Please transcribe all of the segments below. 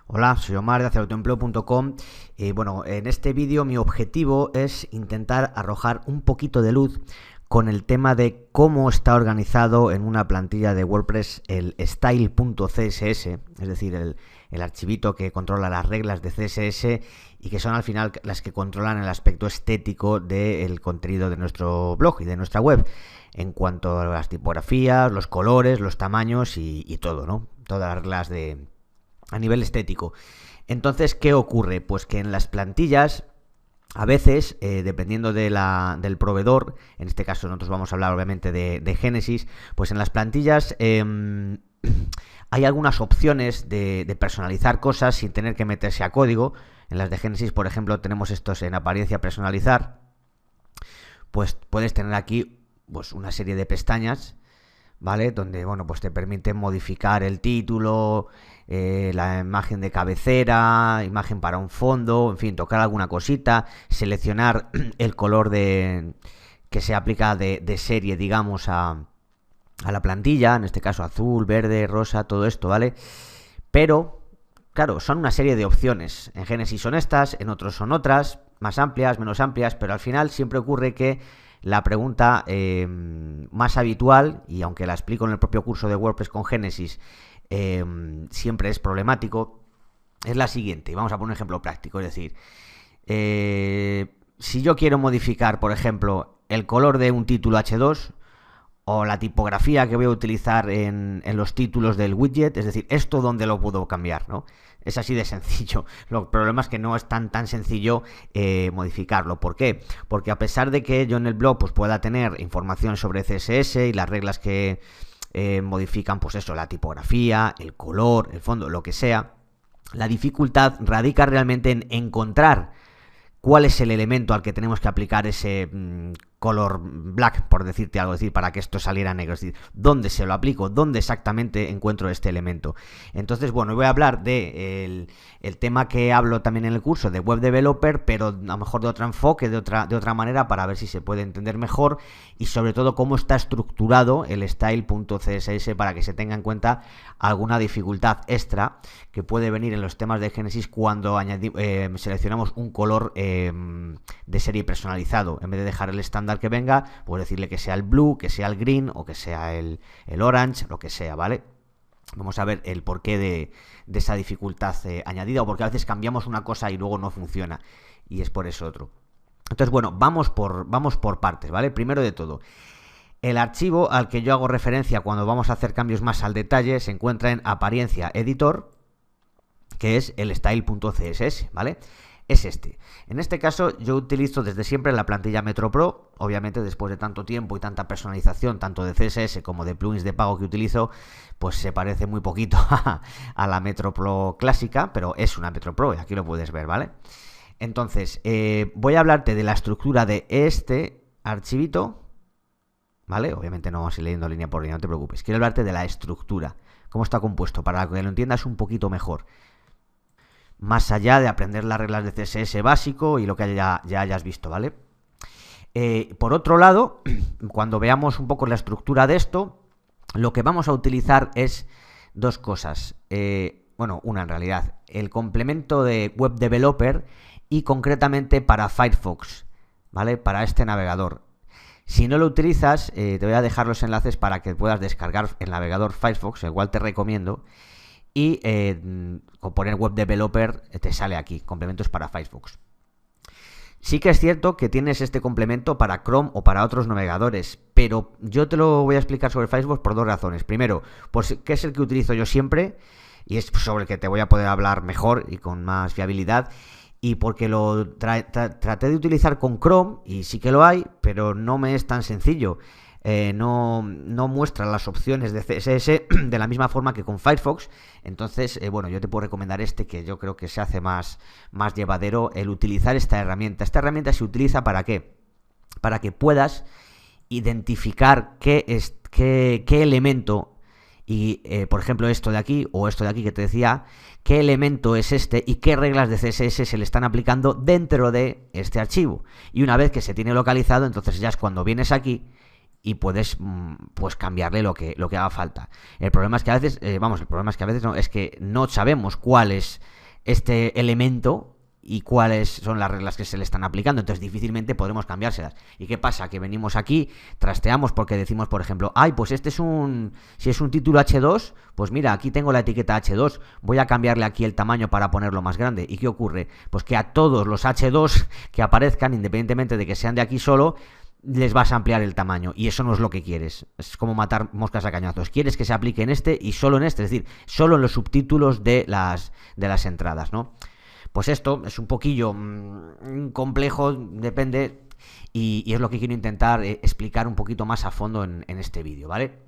Hola, soy Omar de hacerautoempleo.com. Bueno, en este vídeo mi objetivo es intentar arrojar un poquito de luz con el tema de cómo está organizado en una plantilla de WordPress el style.css, es decir, el archivito que controla las reglas de CSS y que son al final las que controlan el aspecto estético del contenido de nuestro blog y de nuestra web, en cuanto a las tipografías, los colores, los tamaños y todo, ¿no? Todas las reglas a nivel estético. Entonces, ¿qué ocurre? Pues que en las plantillas, a veces, dependiendo del proveedor, en este caso nosotros vamos a hablar obviamente de Genesis, pues en las plantillas hay algunas opciones de personalizar cosas sin tener que meterse a código. En las de Genesis, por ejemplo, tenemos estos en apariencia personalizar. Pues puedes tener aquí pues una serie de pestañas, ¿vale? Donde, bueno, pues te permite modificar el título, la imagen de cabecera, imagen para un fondo, en fin, tocar alguna cosita, seleccionar el color que se aplica de serie, digamos, a la plantilla, en este caso azul, verde, rosa, todo esto, ¿vale? Pero, claro, son una serie de opciones. En Genesis son estas, en otros son otras, más amplias, menos amplias, pero al final siempre ocurre que la pregunta más habitual, y aunque la explico en el propio curso de WordPress con Genesis, siempre es problemático, es la siguiente. Y vamos a poner un ejemplo práctico, es decir, si yo quiero modificar, por ejemplo, el color de un título H2 o la tipografía que voy a utilizar en los títulos del widget, es decir, esto dónde lo puedo cambiar, ¿no? Es así de sencillo. El problema es que no es tan sencillo modificarlo. ¿Por qué? Porque a pesar de que yo en el blog pues pueda tener información sobre CSS y las reglas que modifican, pues eso, la tipografía, el color, el fondo, lo que sea, la dificultad radica realmente en encontrar cuál es el elemento al que tenemos que aplicar ese color black, por decirte algo, es decir, para que esto saliera negro, es decir, dónde se lo aplico, dónde exactamente encuentro este elemento. Entonces, bueno, voy a hablar de el tema que hablo también en el curso de Web Developer, pero a lo mejor de otro enfoque, de otra manera, para ver si se puede entender mejor y sobre todo cómo está estructurado el style.css para que se tenga en cuenta alguna dificultad extra que puede venir en los temas de Genesis cuando seleccionamos un color de serie personalizado. En vez de dejar el estándar que venga, pues decirle que sea el blue, que sea el green o que sea el orange, lo que sea, ¿vale? Vamos a ver el porqué de esa dificultad añadida, o porque a veces cambiamos una cosa y luego no funciona, y es por eso otro. Entonces, bueno, vamos por partes, ¿vale? Primero de todo, el archivo al que yo hago referencia cuando vamos a hacer cambios más al detalle se encuentra en apariencia editor, que es el style.css, ¿vale? Es este. En este caso yo utilizo desde siempre la plantilla MetroPro. Obviamente después de tanto tiempo y tanta personalización, tanto de CSS como de plugins de pago que utilizo, pues se parece muy poquito a la MetroPro clásica, pero es una MetroPro y aquí lo puedes ver, ¿vale? Entonces, voy a hablarte de la estructura de este archivito, ¿vale? Obviamente no vamos a ir leyendo línea por línea, no te preocupes. Quiero hablarte de la estructura, cómo está compuesto, para que lo entiendas un poquito mejor. Más allá de aprender las reglas de CSS básico y lo que ya hayas visto, ¿vale? Por otro lado, cuando veamos un poco la estructura de esto, lo que vamos a utilizar es dos cosas. Bueno, una en realidad, el complemento de Web Developer y concretamente para Firefox, ¿vale? Para este navegador. Si no lo utilizas, te voy a dejar los enlaces para que puedas descargar el navegador Firefox, el cual te recomiendo. Y con poner Web Developer te sale aquí, complementos para Firefox. Sí que es cierto que tienes este complemento para Chrome o para otros navegadores, pero yo te lo voy a explicar sobre Firefox por dos razones. Primero, porque es el que utilizo yo siempre y es sobre el que te voy a poder hablar mejor y con más fiabilidad. Y porque lo traté de utilizar con Chrome y sí que lo hay, pero no me es tan sencillo. No muestra las opciones de CSS de la misma forma que con Firefox. Entonces, bueno, yo te puedo recomendar este, que yo creo que se hace más llevadero el utilizar esta herramienta. Esta herramienta se utiliza ¿para qué? Para que puedas identificar qué elemento, y por ejemplo esto de aquí o esto de aquí que te decía, qué elemento es este y qué reglas de CSS se le están aplicando dentro de este archivo. Y una vez que se tiene localizado, entonces ya es cuando vienes aquí y puedes pues cambiarle lo que haga falta. El problema es que a veces, no, es que no sabemos cuál es este elemento y cuáles son las reglas que se le están aplicando, entonces difícilmente podremos cambiárselas. ¿Y qué pasa? Que venimos aquí, trasteamos porque decimos, por ejemplo, pues si es un título H2, pues mira, aquí tengo la etiqueta H2, voy a cambiarle aquí el tamaño para ponerlo más grande. ¿Y qué ocurre? Pues que a todos los H2 que aparezcan, independientemente de que sean de aquí solo, les vas a ampliar el tamaño, y eso no es lo que quieres. Es como matar moscas a cañazos. Quieres que se aplique en este y solo en este, es decir, solo en los subtítulos de las entradas, ¿no? Pues esto es un poquillo complejo, depende, y es lo que quiero intentar explicar un poquito más a fondo en este vídeo, ¿vale?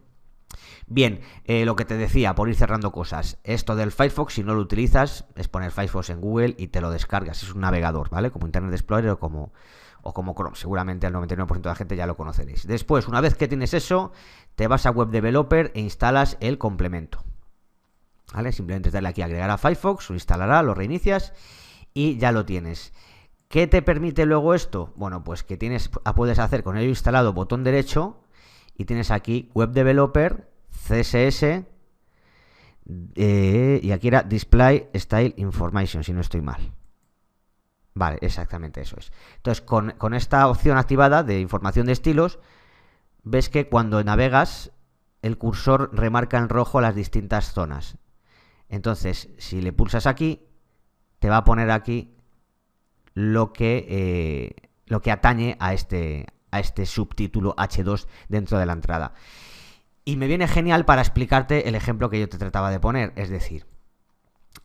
Bien, lo que te decía, por ir cerrando cosas, esto del Firefox, si no lo utilizas, es poner Firefox en Google y te lo descargas, es un navegador, ¿vale? Como Internet Explorer o como Chrome, seguramente el 99% de la gente ya lo conoceréis. Después, una vez que tienes eso, te vas a Web Developer e instalas el complemento, ¿vale? Simplemente darle aquí a agregar a Firefox, lo instalará, lo reinicias y ya lo tienes. ¿Qué te permite luego esto? Bueno, pues que puedes hacer con ello instalado botón derecho y tienes aquí Web Developer, CSS y aquí era Display Style Information, si no estoy mal. Vale, exactamente eso es. Entonces, con esta opción activada de información de estilos, ves que cuando navegas, el cursor remarca en rojo las distintas zonas. Entonces, si le pulsas aquí, te va a poner aquí lo que atañe a este subtítulo H2 dentro de la entrada. Y me viene genial para explicarte el ejemplo que yo te trataba de poner. Es decir,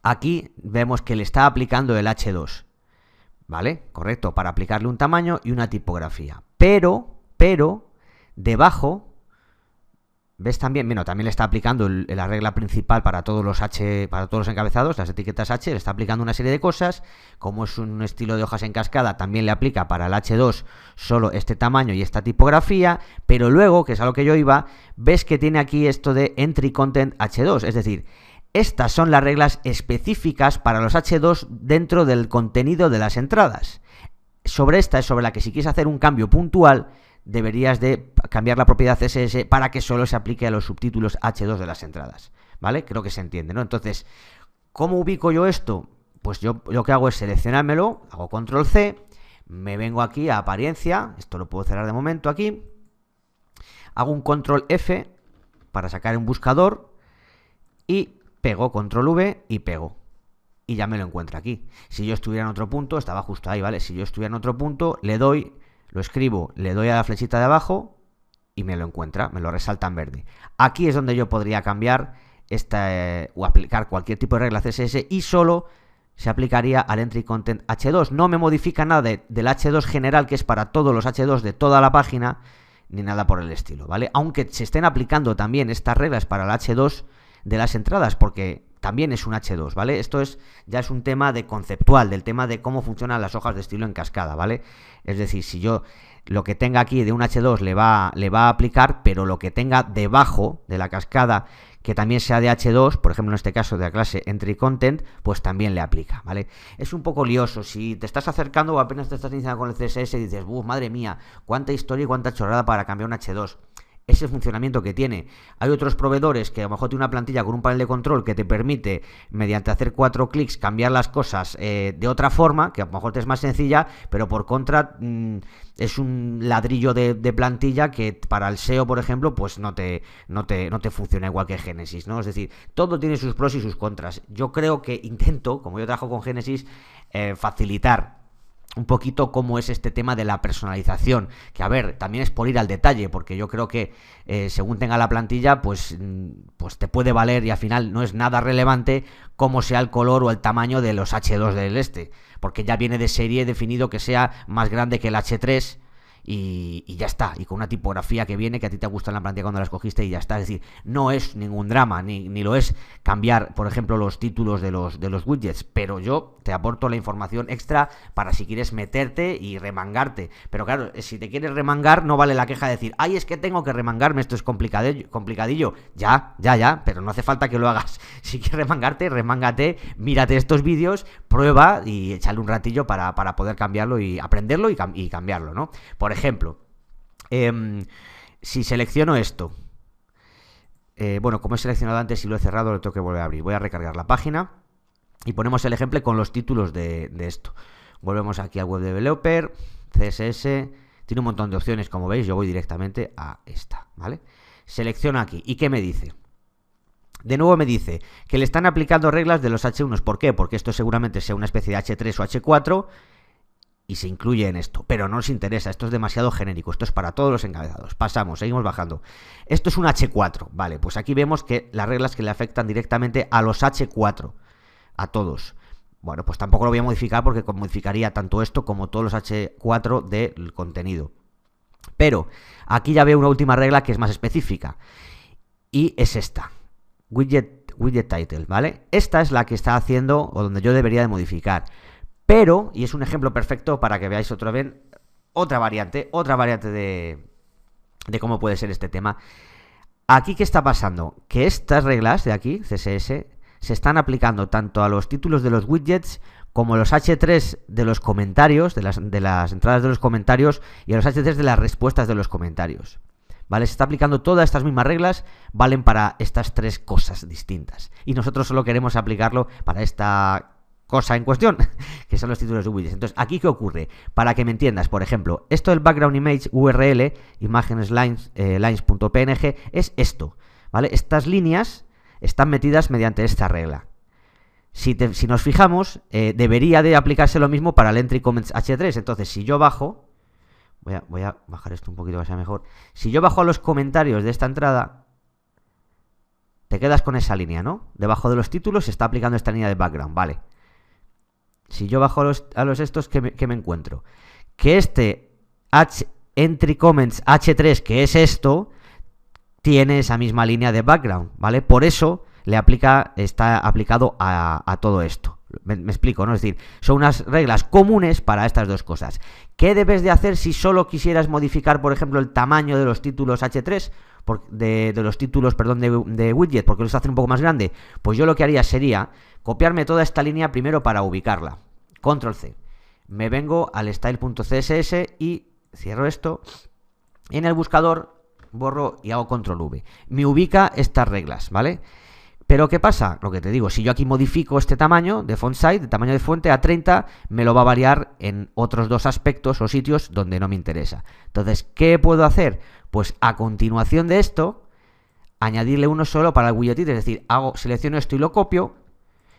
aquí vemos que le está aplicando el H2, ¿vale? Correcto, para aplicarle un tamaño y una tipografía. Pero, debajo, ¿ves también? Bueno, también le está aplicando la regla principal para todos los encabezados, las etiquetas H, le está aplicando una serie de cosas. Como es un estilo de hojas en cascada, también le aplica para el H2 solo este tamaño y esta tipografía, pero luego, que es a lo que yo iba, ves que tiene aquí esto de Entry Content H2, es decir, estas son las reglas específicas para los H2 dentro del contenido de las entradas. Sobre esta es sobre la que, si quieres hacer un cambio puntual, deberías de cambiar la propiedad CSS para que solo se aplique a los subtítulos H2 de las entradas, ¿vale? Creo que se entiende, ¿no? Entonces, ¿cómo ubico yo esto? Pues yo lo que hago es seleccionármelo, hago control C, me vengo aquí a apariencia, esto lo puedo cerrar de momento aquí, hago un control F para sacar un buscador y pego control V y pego. Y ya me lo encuentro aquí. Si yo estuviera en otro punto, estaba justo ahí, ¿vale? Si yo estuviera en otro punto, le doy, lo escribo, le doy a la flechita de abajo y me lo encuentra, me lo resalta en verde. Aquí es donde yo podría cambiar o aplicar cualquier tipo de regla CSS y solo se aplicaría al Entry Content H2. No me modifica nada del H2 general, que es para todos los H2 de toda la página, ni nada por el estilo, ¿vale? Aunque se estén aplicando también estas reglas para el H2 de las entradas, porque también es un H2, ¿vale? Esto ya es un tema conceptual, del tema de cómo funcionan las hojas de estilo en cascada, ¿vale? Es decir, si yo lo que tenga aquí de un H2 le va a aplicar, pero lo que tenga debajo de la cascada que también sea de H2, por ejemplo en este caso de la clase Entry Content, pues también le aplica, ¿vale? Es un poco lioso. Si te estás acercando o apenas te estás iniciando con el CSS y dices, madre mía, cuánta historia y cuánta chorrada para cambiar un H2. Ese funcionamiento que tiene. Hay otros proveedores que a lo mejor tiene una plantilla con un panel de control que te permite, mediante hacer 4 clics, cambiar las cosas de otra forma, que a lo mejor te es más sencilla, pero por contra es un ladrillo de plantilla que para el SEO, por ejemplo, pues no te funciona igual que Genesis, ¿no? Es decir, todo tiene sus pros y sus contras. Yo creo que intento, como yo trabajo con Genesis, facilitar un poquito cómo es este tema de la personalización, que a ver, también es por ir al detalle, porque yo creo que según tenga la plantilla, pues te puede valer y al final no es nada relevante cómo sea el color o el tamaño de los H2 del porque ya viene de serie definido que sea más grande que el H3 y ya está, y con una tipografía que viene, que a ti te gusta en la plantilla cuando la escogiste y ya está. Es decir, no es ningún drama, ni lo es cambiar, por ejemplo, los títulos de los widgets, pero yo te aporto la información extra para si quieres meterte y remangarte. Pero claro, si te quieres remangar, no vale la queja de decir, ay, es que tengo que remangarme, esto es complicadillo. Ya, pero no hace falta que lo hagas. Si quieres remangarte, remángate, mírate estos vídeos, prueba y échale un ratillo para poder cambiarlo y aprenderlo y cambiarlo, ¿no? Por ejemplo, si selecciono esto, bueno, como he seleccionado antes y lo he cerrado, lo tengo que volver a abrir. Voy a recargar la página y ponemos el ejemplo con los títulos de esto. Volvemos aquí al Web Developer, CSS, tiene un montón de opciones, como veis. Yo voy directamente a esta, ¿vale? Selecciono aquí. ¿Y qué me dice? De nuevo me dice que le están aplicando reglas de los H1. ¿Por qué? Porque esto seguramente sea una especie de H3 o H4 y se incluye en esto, pero no nos interesa, esto es demasiado genérico, esto es para todos los encabezados. Pasamos, seguimos bajando. Esto es un H4, vale, pues aquí vemos que las reglas que le afectan directamente a los H4, a todos. Bueno, pues tampoco lo voy a modificar porque modificaría tanto esto como todos los H4 del contenido. Pero aquí ya veo una última regla que es más específica y es esta, widget title, ¿vale? Esta es la que está haciendo o donde yo debería de modificar. Pero, y es un ejemplo perfecto para que veáis otra variante de cómo puede ser este tema. Aquí, ¿qué está pasando? Que estas reglas de aquí, CSS, se están aplicando tanto a los títulos de los widgets como a los H3 de los comentarios, de las entradas de los comentarios y a los H3 de las respuestas de los comentarios. ¿Vale? Se está aplicando todas estas mismas reglas, valen para estas tres cosas distintas. Y nosotros solo queremos aplicarlo para esta cosa en cuestión, que son los títulos de widgets. Entonces, ¿aquí qué ocurre? Para que me entiendas, por ejemplo, esto del background image URL, imágenes lines.png, es esto, ¿vale? Estas líneas están metidas mediante esta regla. Si nos fijamos, debería de aplicarse lo mismo para el entry comments H3. Entonces, si yo bajo, voy a bajar esto un poquito para que sea mejor. Si yo bajo a los comentarios de esta entrada, te quedas con esa línea, ¿no? Debajo de los títulos se está aplicando esta línea de background, vale. Si yo bajo a los estos, ¿qué me encuentro? Que este entry comments H3, que es esto, tiene esa misma línea de background, ¿vale? Por eso está aplicado a todo esto. Me explico, ¿no? Es decir, son unas reglas comunes para estas dos cosas. ¿Qué debes de hacer si solo quisieras modificar, por ejemplo, el tamaño de los títulos H3? De los títulos, perdón, de widget, porque los hacen un poco más grande. Pues yo lo que haría sería copiarme toda esta línea primero para ubicarla. Control C. Me vengo al style.css y cierro esto. En el buscador borro y hago control V. Me ubica estas reglas, ¿vale? Pero ¿qué pasa? Lo que te digo, si yo aquí modifico este tamaño de font size, de tamaño de fuente a 30, me lo va a variar en otros dos aspectos o sitios donde no me interesa. Entonces, ¿qué puedo hacer? Pues a continuación de esto, añadirle uno solo para el widget, es decir, selecciono esto y lo copio,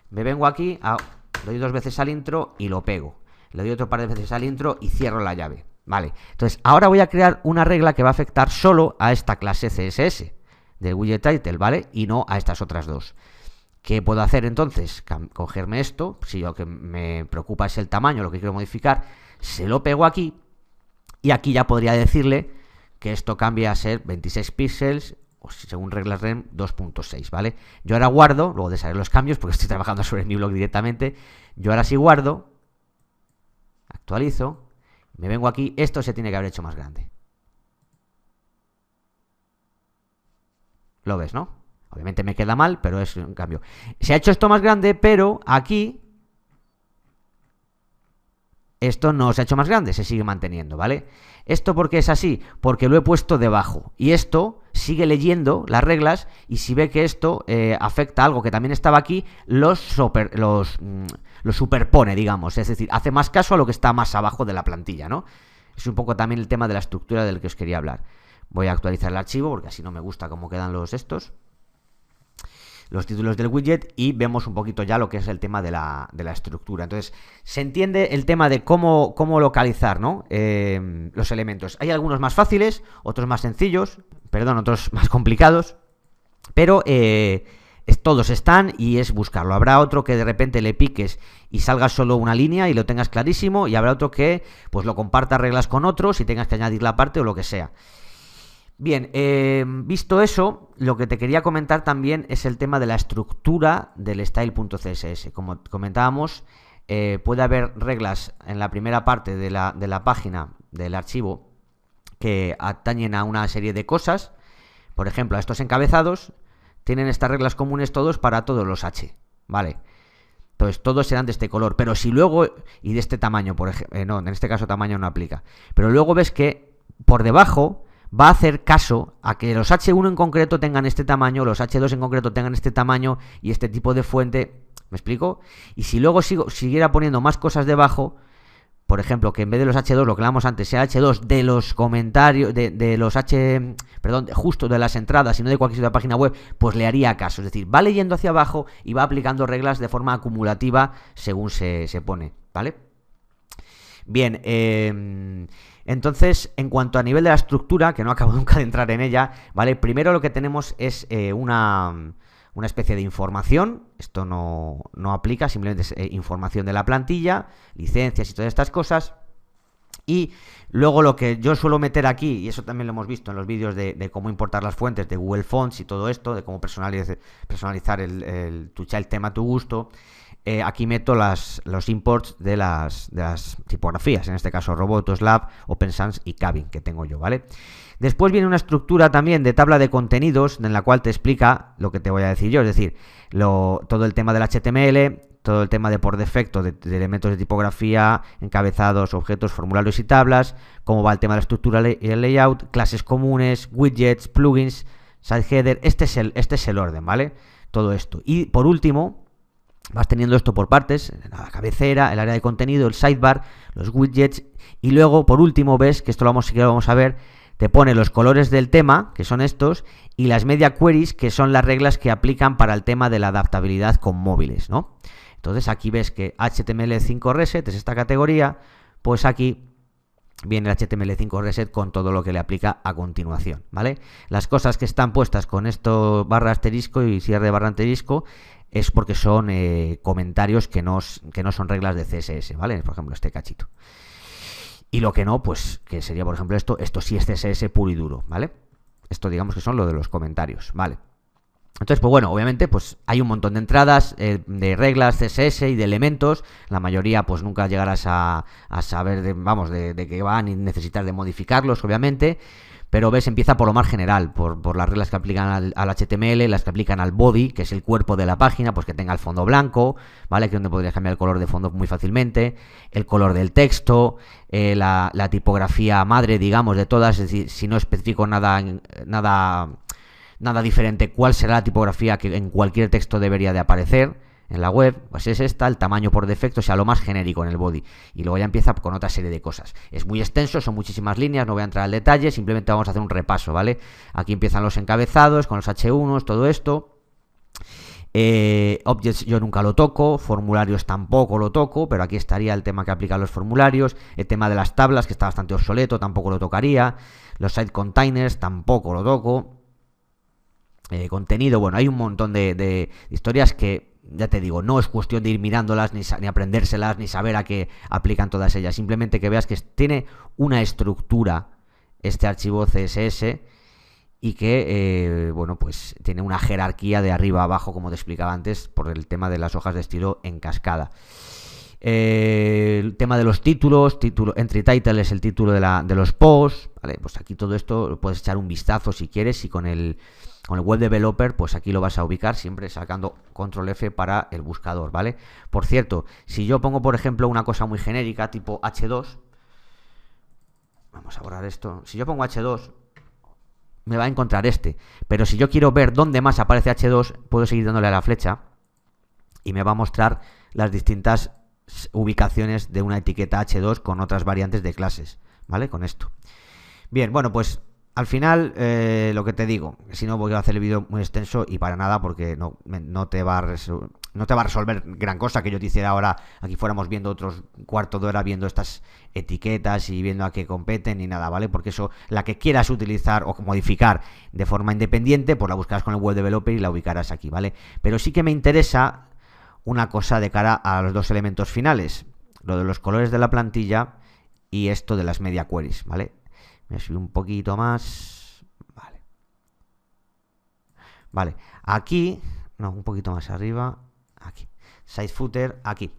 me vengo aquí, le doy 2 veces al intro y lo pego. Le doy otro par de veces al intro y cierro la llave. Vale, entonces ahora voy a crear una regla que va a afectar solo a esta clase CSS del widget title, ¿vale? Y no a estas otras dos. ¿Qué puedo hacer entonces? Cogerme esto, si lo que me preocupa es el tamaño, lo que quiero modificar, se lo pego aquí y aquí ya podría decirle que esto cambie a ser 26 píxeles o según reglas REM 2.6, ¿vale? Yo ahora guardo, luego de saber los cambios, porque estoy trabajando sobre mi blog directamente, yo ahora sí guardo, actualizo, me vengo aquí, esto se tiene que haber hecho más grande. Lo ves, ¿no? Obviamente me queda mal, pero es un cambio. Se ha hecho esto más grande, pero aquí esto no se ha hecho más grande, se sigue manteniendo, ¿vale? ¿Esto por qué es así? Porque lo he puesto debajo. Y esto sigue leyendo las reglas y si ve que esto afecta a algo que también estaba aquí, lo superpone, digamos. Es decir, hace más caso a lo que está más abajo de la plantilla, ¿no? Es un poco también el tema de la estructura del que os quería hablar. Voy a actualizar el archivo porque así no me gusta cómo quedan los títulos del widget y vemos un poquito ya lo que es el tema de la estructura. Entonces, se entiende el tema de cómo localizar, ¿no? Los elementos. Hay algunos más fáciles, otros más sencillos, otros más complicados, pero todos están y es buscarlo. Habrá otro que de repente le piques y salga solo una línea y lo tengas clarísimo, y habrá otro que pues lo comparta reglas con otros y tengas que añadir la parte o lo que sea. Bien, visto eso, lo que te quería comentar también es el tema de la estructura del style.css. Como comentábamos, puede haber reglas en la primera parte de la página del archivo que atañen a una serie de cosas. Por ejemplo, a estos encabezados tienen estas reglas comunes todos para todos los H, ¿vale? Entonces todos serán de este color, pero si luego, y de este tamaño, por ejemplo, no, en este caso tamaño no aplica, pero luego ves que por debajo va a hacer caso a que los H1 en concreto tengan este tamaño, los H2 en concreto tengan este tamaño y este tipo de fuente. ¿Me explico? Y si luego siguiera poniendo más cosas debajo, por ejemplo, que en vez de los H2, lo que hablamos antes, sea H2 de los comentarios, de los perdón, justo de las entradas y no de cualquier otra página web, pues le haría caso. Es decir, va leyendo hacia abajo y va aplicando reglas de forma acumulativa según se pone, ¿vale? Bien, entonces, en cuanto a nivel de la estructura, que no acabo nunca de entrar en ella, ¿vale? Primero lo que tenemos es una especie de información. Esto no aplica, simplemente es información de la plantilla, licencias y todas estas cosas. Y luego lo que yo suelo meter aquí, y eso también lo hemos visto en los vídeos de cómo importar las fuentes de Google Fonts y todo esto, de cómo personalizar tu child tema a tu gusto. Aquí meto los imports de las tipografías, en este caso Roboto, Slab, Open Sans y Cabin, que tengo yo, ¿vale? Después viene una estructura también de tabla de contenidos en la cual te explica lo que te voy a decir yo, es decir, todo el tema del HTML, todo el tema de por defecto de elementos de tipografía, encabezados, objetos, formularios y tablas, cómo va el tema de la estructura y el layout, clases comunes, widgets, plugins, site header. Este es el orden, ¿vale? Todo esto. Y por último, vas teniendo esto por partes, la cabecera, el área de contenido, el sidebar, los widgets, y luego, por último, ves que esto lo vamos a ver, te pone los colores del tema, que son estos, y las media queries, que son las reglas que aplican para el tema de la adaptabilidad con móviles, ¿no? Entonces aquí ves que HTML5 Reset es esta categoría, pues aquí viene el HTML5 Reset con todo lo que le aplica a continuación, ¿vale? Las cosas que están puestas con esto barra asterisco y cierre de barra asterisco es porque son comentarios que no son reglas de CSS, ¿vale? Por ejemplo, este cachito. Y lo que no, pues que sería, por ejemplo, esto sí es CSS puro y duro, ¿vale? Esto digamos que son lo de los comentarios, ¿vale? Entonces, pues bueno, obviamente pues hay un montón de entradas, de reglas CSS y de elementos. La mayoría pues nunca llegarás a saber de qué van y necesitar de modificarlos, obviamente. Pero ves, empieza por lo más general, por las reglas que aplican al HTML, las que aplican al body, que es el cuerpo de la página, pues que tenga el fondo blanco, ¿vale? Que es donde podrías cambiar el color de fondo muy fácilmente, el color del texto, la tipografía madre, digamos, de todas, es decir, si no especifico nada diferente, cuál será la tipografía que en cualquier texto debería de aparecer en la web, pues es esta, el tamaño por defecto, o sea, lo más genérico en el body. Y luego ya empieza con otra serie de cosas. Es muy extenso, son muchísimas líneas, no voy a entrar al detalle, simplemente vamos a hacer un repaso, ¿vale? Aquí empiezan los encabezados, con los H1s, todo esto. Objects yo nunca lo toco, formularios tampoco lo toco, pero aquí estaría el tema que aplican los formularios, el tema de las tablas, que está bastante obsoleto, tampoco lo tocaría. Los site containers tampoco lo toco. Contenido, bueno, hay un montón de historias que, ya te digo, no es cuestión de ir mirándolas, ni aprendérselas, ni saber a qué aplican todas ellas. Simplemente que veas que tiene una estructura este archivo CSS y que, bueno, pues tiene una jerarquía de arriba a abajo, como te explicaba antes, por el tema de las hojas de estilo en cascada. El tema de los títulos, entry title es el título de los posts, ¿vale? Pues aquí todo esto puedes echar un vistazo si quieres, y con el web developer, pues aquí lo vas a ubicar siempre sacando control F para el buscador, ¿vale? Por cierto, si yo pongo, por ejemplo, una cosa muy genérica, tipo H2, vamos a borrar esto, si yo pongo H2, me va a encontrar este, pero si yo quiero ver dónde más aparece H2, puedo seguir dándole a la flecha y me va a mostrar las distintas ubicaciones de una etiqueta H2 con otras variantes de clases, ¿vale? Con esto. Bien, bueno, pues al final, lo que te digo, si no voy a hacer el vídeo muy extenso y para nada, porque no te va a resolver gran cosa que yo te hiciera ahora, aquí fuéramos viendo otros cuarto de hora viendo estas etiquetas y viendo a qué competen y nada, ¿vale? Porque eso, la que quieras utilizar o modificar de forma independiente, pues la buscarás con el web developer y la ubicarás aquí, ¿vale? Pero sí que me interesa una cosa de cara a los dos elementos finales, lo de los colores de la plantilla y esto de las media queries, ¿vale? Me subí un poquito más. Vale. Aquí. No, un poquito más arriba. Aquí. Site footer. Aquí.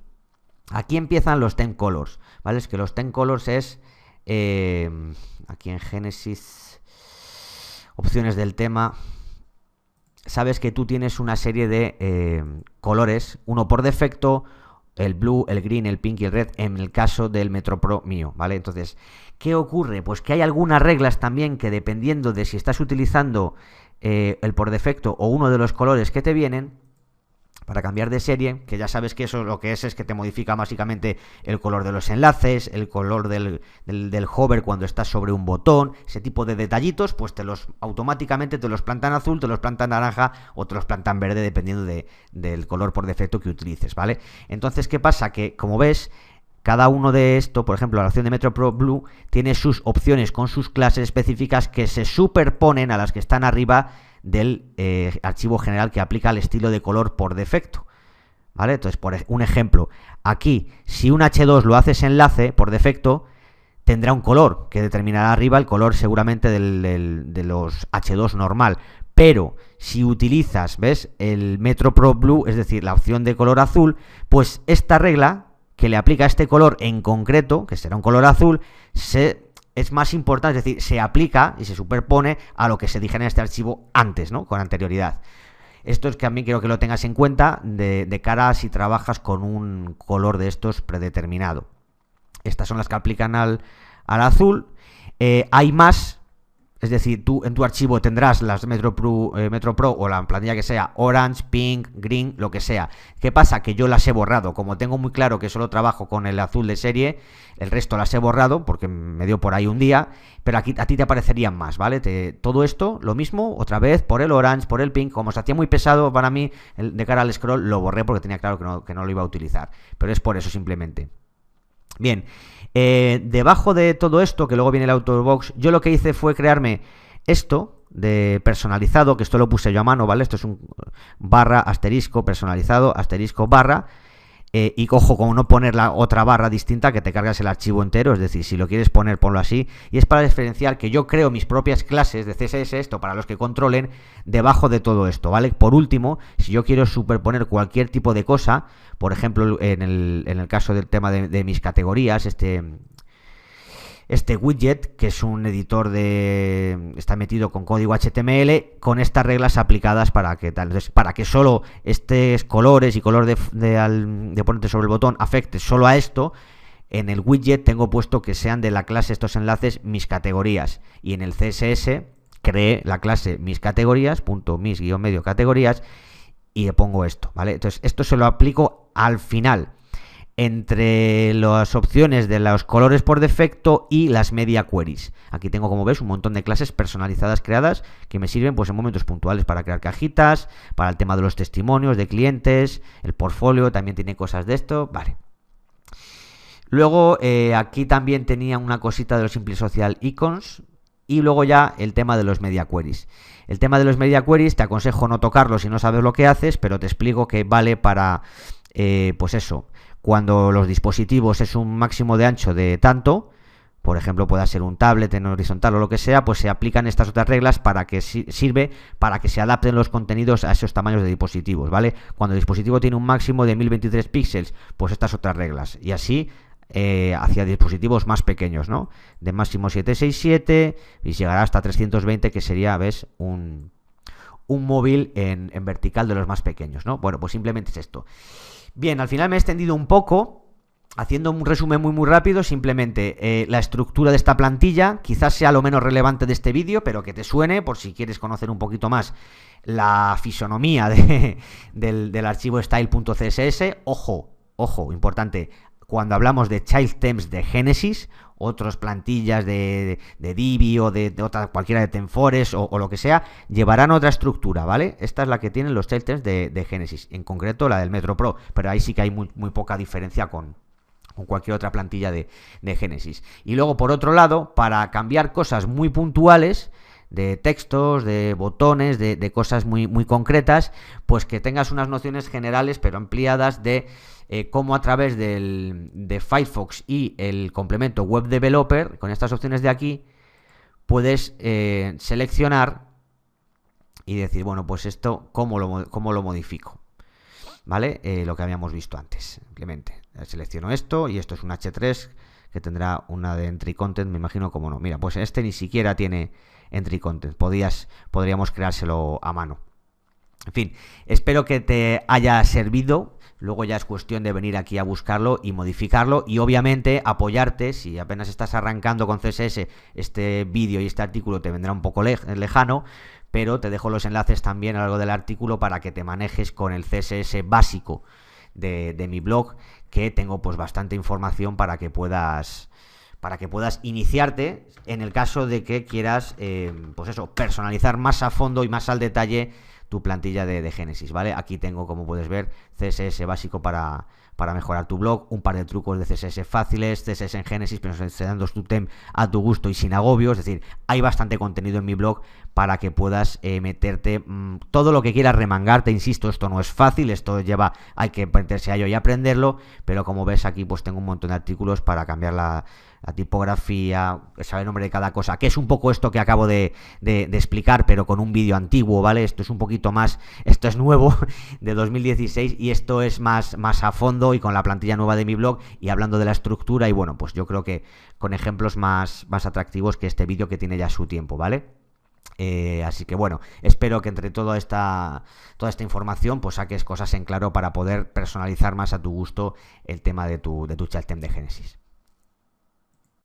Aquí empiezan los 10 colors. ¿Vale? Es que los 10 colors es. Aquí en Genesis. Opciones del tema. Sabes que tú tienes una serie de colores. Uno por defecto. el blue, el green, el pink y el red en el caso del Metro Pro mío, ¿vale? Entonces, ¿qué ocurre? Pues que hay algunas reglas también que dependiendo de si estás utilizando el por defecto o uno de los colores que te vienen, para cambiar de serie, que ya sabes que eso lo que es que te modifica básicamente el color de los enlaces, el color del hover cuando estás sobre un botón, ese tipo de detallitos, pues automáticamente te los plantan azul, te los plantan naranja o te los plantan verde dependiendo del color por defecto que utilices, ¿vale? Entonces, ¿qué pasa? Que, como ves, cada uno de estos, por ejemplo, la opción de Metro Pro Blue tiene sus opciones con sus clases específicas que se superponen a las que están arriba del archivo general que aplica el estilo de color por defecto, ¿vale? Entonces, por un ejemplo, aquí, si un H2 lo haces enlace por defecto, tendrá un color que determinará arriba el color seguramente de los H2 normal, pero si utilizas, ¿ves?, el Metro Pro Blue, es decir, la opción de color azul, pues esta regla que le aplica a este color en concreto, que será un color azul, es más importante, es decir, se aplica y se superpone a lo que se dije en este archivo antes, ¿no? Con anterioridad. Esto es que a mí quiero que lo tengas en cuenta de cara a si trabajas con un color de estos predeterminado. Estas son las que aplican al azul. Hay más, es decir, tú en tu archivo tendrás las Metro Pro o la plantilla que sea orange, pink, green, lo que sea. ¿Qué pasa? Que yo las he borrado. Como tengo muy claro que solo trabajo con el azul de serie, el resto las he borrado porque me dio por ahí un día, pero aquí a ti te aparecerían más, ¿vale? Todo esto, lo mismo, otra vez, por el orange, por el pink. Como se hacía muy pesado para mí de cara al scroll, lo borré porque tenía claro que no lo iba a utilizar. Pero es por eso simplemente. Bien, debajo de todo esto, que luego viene el Autobox, yo lo que hice fue crearme esto de personalizado, que esto lo puse yo a mano, ¿vale? Esto es un barra, asterisco, personalizado, asterisco, barra, y cojo como no poner la otra barra distinta que te cargas el archivo entero, es decir, si lo quieres poner, ponlo así, y es para diferenciar que yo creo mis propias clases de CSS, esto para los que controlen, debajo de todo esto, ¿vale? Por último, si yo quiero superponer cualquier tipo de cosa, por ejemplo, en el caso del tema de mis categorías, este widget, que es un editor está metido con código HTML, con estas reglas aplicadas para que tal. Entonces, para que solo estos colores y color de ponerte sobre el botón afecte solo a esto, en el widget tengo puesto que sean de la clase estos enlaces mis categorías. Y en el CSS creé la clase mis categorías, .mis-medio categorías, y le pongo esto, ¿vale? Entonces, esto se lo aplico al final, entre las opciones de los colores por defecto y las media queries. Aquí tengo, como ves, un montón de clases personalizadas creadas que me sirven pues en momentos puntuales para crear cajitas, para el tema de los testimonios de clientes, el portfolio también tiene cosas de esto, vale. Luego aquí también tenía una cosita de los Simple Social Icons y luego ya el tema de los media queries. El tema de los media queries te aconsejo no tocarlo si no sabes lo que haces, pero te explico que vale para, pues eso, cuando los dispositivos es un máximo de ancho de tanto, por ejemplo, pueda ser un tablet en horizontal o lo que sea, pues se aplican estas otras reglas para que sirve para que se adapten los contenidos a esos tamaños de dispositivos, ¿vale? Cuando el dispositivo tiene un máximo de 1023 píxeles, pues estas otras reglas. Y así hacia dispositivos más pequeños, ¿no? De máximo 767 y llegará hasta 320, que sería, ¿ves? Un móvil en vertical de los más pequeños, ¿no? Bueno, pues simplemente es esto. Bien, al final me he extendido un poco, haciendo un resumen muy rápido, simplemente la estructura de esta plantilla, quizás sea lo menos relevante de este vídeo, pero que te suene por si quieres conocer un poquito más la fisonomía del archivo style.css. Ojo, importante, cuando hablamos de child themes de Genesis, otras plantillas de Divi o de otra, cualquiera de Tenfores o lo que sea, llevarán otra estructura, ¿vale? Esta es la que tienen los child themes de Genesis, en concreto la del Metro Pro, pero ahí sí que hay muy poca diferencia con cualquier otra plantilla de Genesis. Y luego, por otro lado, para cambiar cosas muy puntuales, de textos, de botones, de cosas muy concretas, pues que tengas unas nociones generales pero ampliadas de cómo a través de Firefox y el complemento Web Developer, con estas opciones de aquí, puedes seleccionar y decir, bueno, pues esto, ¿cómo lo modifico? ¿Vale? Lo que habíamos visto antes, simplemente. Selecciono esto y esto es un H3 que tendrá una de Entry Content, me imagino, como no. Mira, pues este ni siquiera tiene Entry Content, podríamos creárselo a mano. En fin, espero que te haya servido. Luego ya es cuestión de venir aquí a buscarlo y modificarlo y obviamente apoyarte. Si apenas estás arrancando con CSS, este vídeo y este artículo te vendrá un poco lejano, pero te dejo los enlaces también a lo largo del artículo para que te manejes con el CSS básico de mi blog, que tengo pues bastante información para que puedas iniciarte en el caso de que quieras pues eso, personalizar más a fondo y más al detalle tu plantilla de Genesis, ¿vale? Aquí tengo, como puedes ver, CSS básico para mejorar tu blog, un par de trucos de CSS fáciles, CSS en Genesis, pensando tu theme a tu gusto y sin agobio. Es decir, hay bastante contenido en mi blog para que puedas meterte todo lo que quieras remangarte. Insisto, esto no es fácil, hay que meterse a ello y aprenderlo, pero como ves aquí, pues tengo un montón de artículos para cambiar la tipografía, saber el nombre de cada cosa, que es un poco esto que acabo de explicar, pero con un vídeo antiguo, ¿vale? Esto es un poquito más, esto es nuevo, de 2016, y esto es más a fondo y con la plantilla nueva de mi blog y hablando de la estructura, y bueno, pues yo creo que con ejemplos más atractivos que este vídeo que tiene ya su tiempo, ¿vale? Así que bueno, espero que entre toda esta información pues saques cosas en claro para poder personalizar más a tu gusto el tema de tu child theme de Genesis.